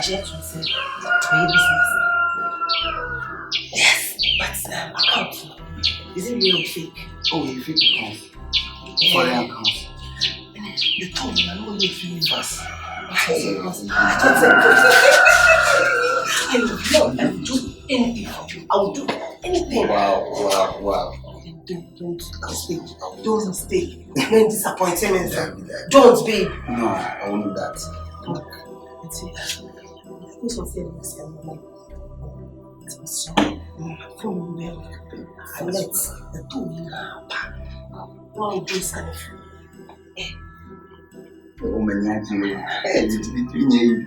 just say business. Yes, but account. Is it real or fake? Oh, you fake account. Foreign account. They told me I don't need feeling fast. I will do anything for you. I will do anything. Wow. Don't mistake. Don't mistake. Don't disappoint me. Don't, babe. No, I won't do that. Let's see. Who's on saying this? So, from where I let the two now do kind of. Oh, my God. It's between you.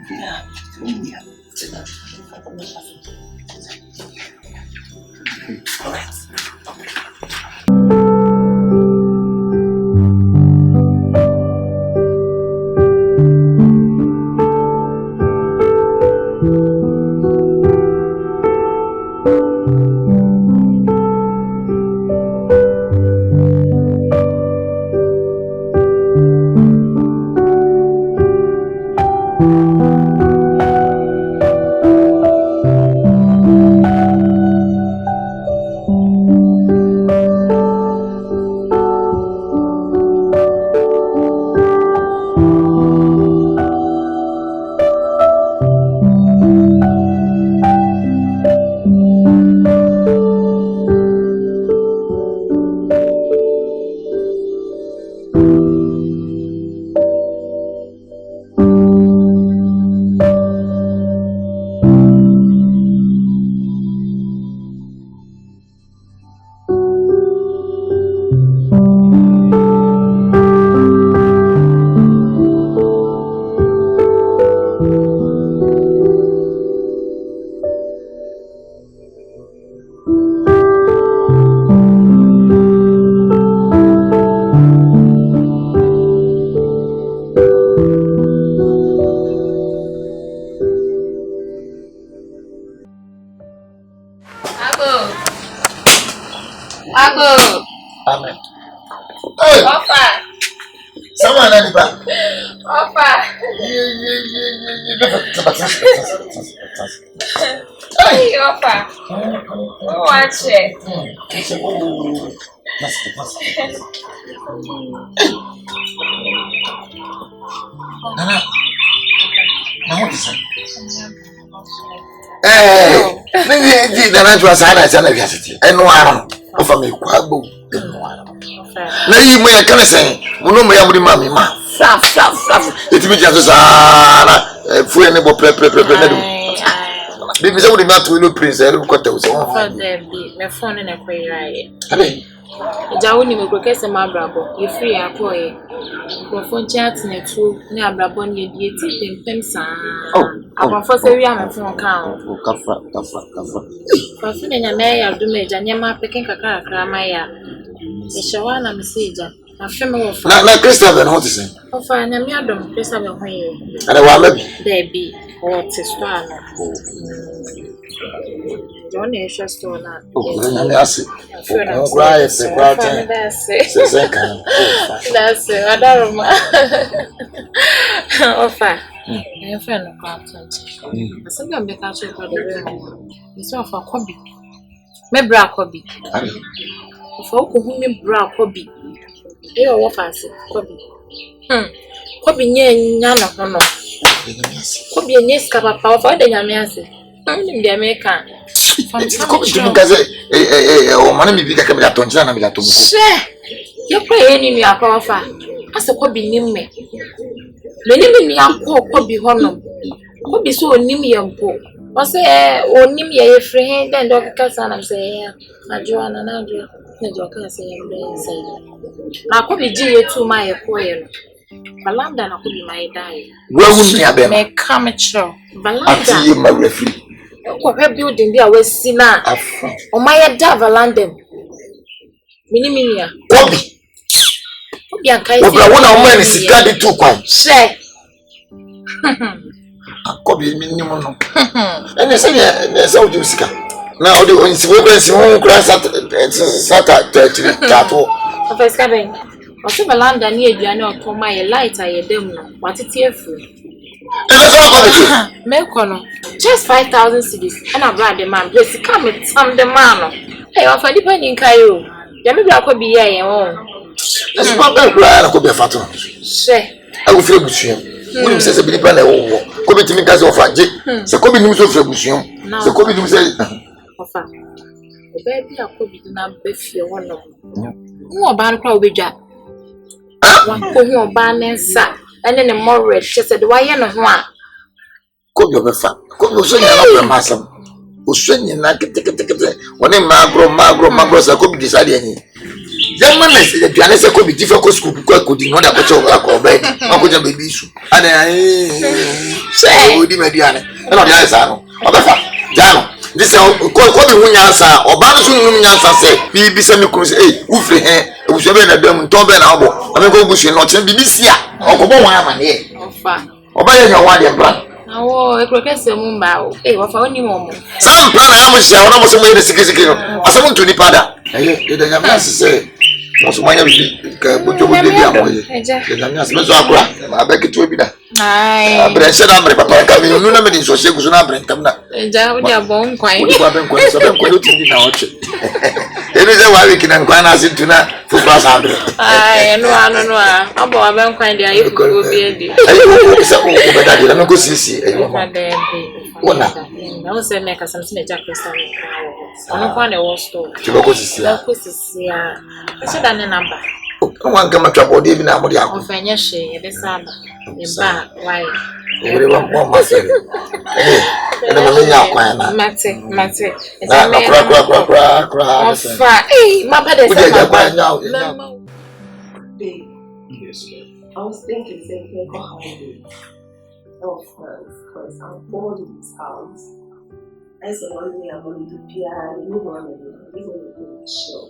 All right. Amen. Hey! Offer! Someone at the back. Offer! Hey, offer! Who wants it? Nana, now what is it? Hey! Maybe Nana was an identity. And one of me, Quabo. Now you may come and say, no, my mammy, ma. It will just a friend of Pepper. Because I would not to look Prince, I look at those. For there be my phone in a quay riot. Jawuni mekokese mabrabo ye free akoye microphone chat na tu ni abrabo ni die ti pempem saa abafo se wi amefon kan Kafa. fa fi na nyame ya dum eja nyama peken kakra ma ya e shawa na message afi me wo fa na Christopher no to say o fa na mi adom Christopher ho ye ana wa mabi there be o te spa na John is just on that. Oh, that's it. That's it. That's it. I don't know. Offer. I'm friend of content. I think I'm better to go the way. It's not for Kobe. Me bra Kobe. For who me bra Kobe. You are fancy Kobe. Kobe nye nyana kono. Kobe nye skapa power for the nyamiase. I'm in the American. Oh, man, me bigger come to Tonjana, me to you pray any me a powerful. As a Kobe name me. Many me a Kobe honor. Kobe so name me a book. Or say, or name me a friend, and Dr. Cassan and say, Joanna and Andrew, and your cousin, say, now Kobe G to my acquaintance. Balanda na Kobe my die. Where would me have been? Make come true. Balanda, you my referee. What building there was Sina? Oh, my Davalandem. Miniminia. Kobe and one of men is daddy too quiet. Say, Kobe minimum. And they say, there's all you see. Now, the ones who go class at Tato. Of a cabin. Or some Balanda near Diana or my light, I dem. What it here for? Mekono. Just 5,000 cedis. And I brought the man. Please come and some the man. Hey, I'm for depending Kayo. Yami could be here. That's not bad. Could be a photo. Say, I will feel with you. William says a bit of a could be to me as of a jig. So could be news of Rebusium. So could be news. The baby I could be not with you. One of no bad crowd with Jack. One could ban and sat. And then the more red, she said, why you know one? Could you be fat? Could you say you're not master? Who swing in like a ticket? When a magro, so could be decided. Young man, the pianist could be difficult school because could not have a chocolate or bed. How could you be issue? And I say, would you be an answer? Jano, this is called the answer or Bansu answer say, be semi cruise, who free hair, who should be a dumb Tom Ben Albo. I'm going to go bushing, not be this year. Or go on, eh? Or buy your one plan. Oh, a croquet, Mumba, what for any moment? Some plan I was almost away the security. I someone to the pada. You don't have to say. Most of my put your baby away. I beg it to be that. I said, I'm Papa coming. You know, so she was not bring them. And I won't quite. It is a why we can inquire us into that for plus 100. I know. I'm quite there. You could be a deal. I'm going to see. What now? I was saying, make us some snake crystal. I'm going to store. You go to see. I said, I'm a number. One come to trouble, even now. I'm finished. This summer. Why? Everyone want my friend. Mate. My bad is now. Yes, I was thinking, of France, because I'm bored in this house. I said, one day I'm going to be piano, you want to do a show.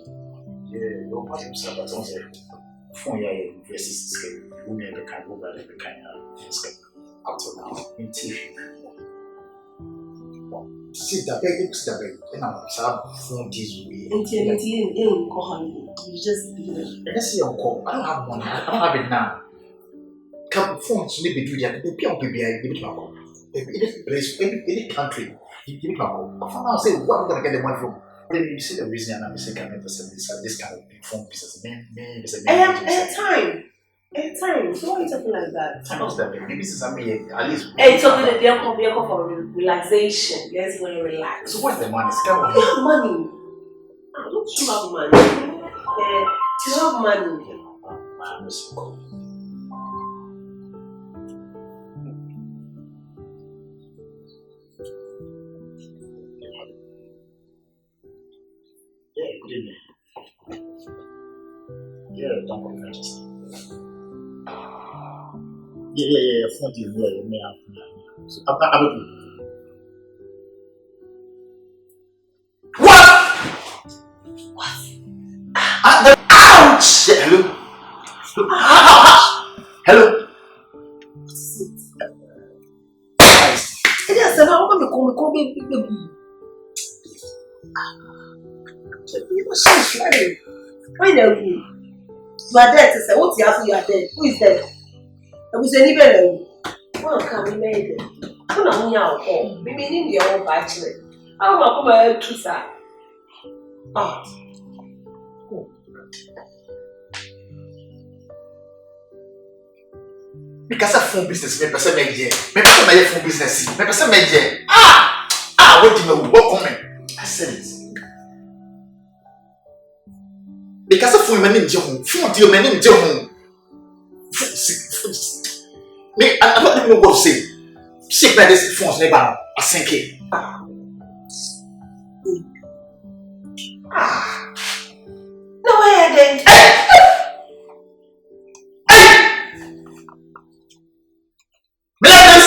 Yeah, your mother said that on the phone, versus who never can go back the kind of out of now in TV. See the baby, and I'm phone this way. Intimacy in Kohan, you just be there. Let's see your call. I don't have money, I don't have it now. Come phones to be do that, the people be a bit more. Any place, any country, you give it more. I'll say, what am I going to get the money from? Then you see the reason I'm saying I never said this kind of big phone business. Man, it's a time. So why are you talking like that? Time is that maybe this is at least. It's something that they're for relaxation. Yes, when you relax. So what's the money? You have money. Don't you have money? You have money. Yeah, don't go just. Yeah, phone is where you may have. So, what? Ouch! Hello? Hello? Yes, I'm going to call me. You must say, why know you? You are dead to say, what's the answer? You are dead. Who is dead? I was anybody. Well, come we made it. I'm not here. We mean in the old bachelor. I'm not going to say. Oh. Because of phone business, me person make here. Me person make phone business. Me person make here. What do you know? What comment? I said it. Because of phone, my name is John. Phone deal, my name is John. I'm not even know what to say. Shake like this phone's never. I think it. No way, then. Milagros,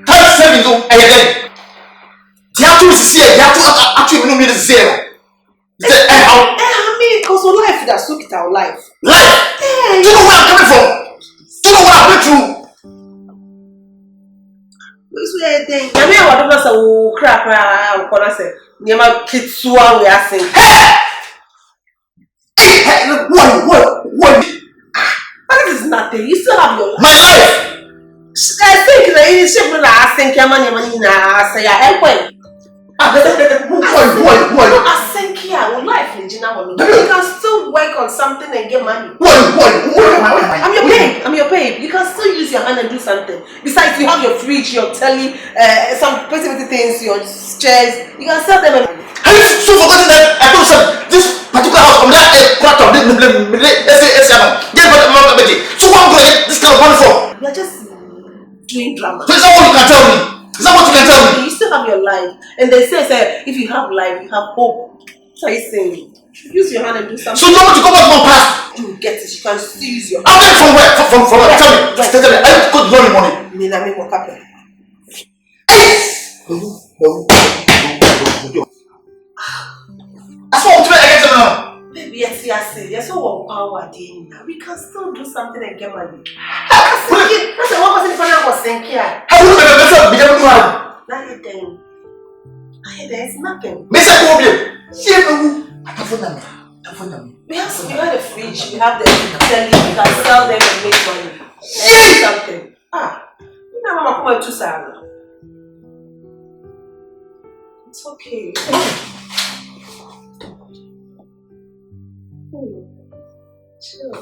time saving go ahead. The actual is here. The actual no mean zero. Because of life that took it our life. Life? Do you know where I'm coming from? Do you know what I've been through? This way, I think. I mean, what was a crap? I'm going to say, Nema Kitsua, we are saying. Hey, look, what? That is nothing. You still have your life. My life! I think that it is ship na asenki amani na say ya ekwen. Boy. Asenki our life Regina Holo. You can still work on something and get money. I'm your babe. You can still use your hand and do something. Besides, you have your fridge, your telly, some pretty things, your chairs. You can sell them. Have you so forgotten that I told you this particular house from that quarter of let's say so what I'm going this kind of money for? You're just doing drama. So is that what you can tell me? Is that what you can tell me? You still have your life. And they say if you have life, you have hope. So you saying use your hand and do something. So you want to go back to my past? You get it, you can still use your hand. I'm from where? From where? Tell me. I have to go to loan money. What happened? That's what I'm trying to get to now. Baby, yes, you're so power now. We can still do something and get money. That's what was in front of us here. How will you be able to have? Now you're there. There's nothing. Miss I go here. We have the fridge, we have the telly, we can sell them and make money. And something. You know, Mama, come on to Sarah. It's okay. Chill.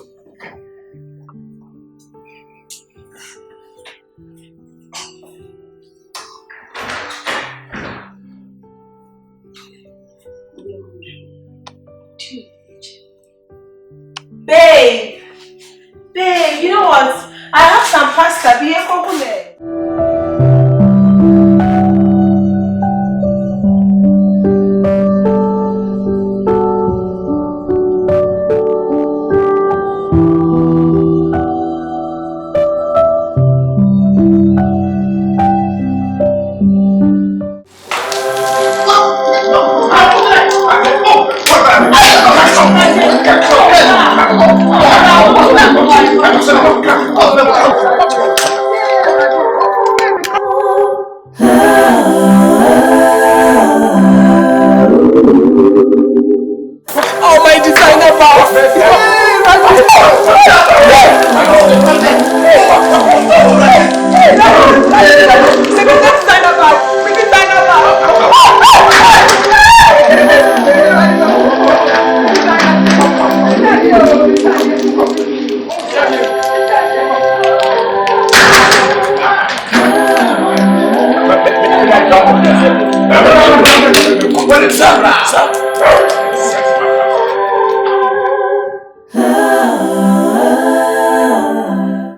Babe, you know what? I have some pasta. Be a compliment.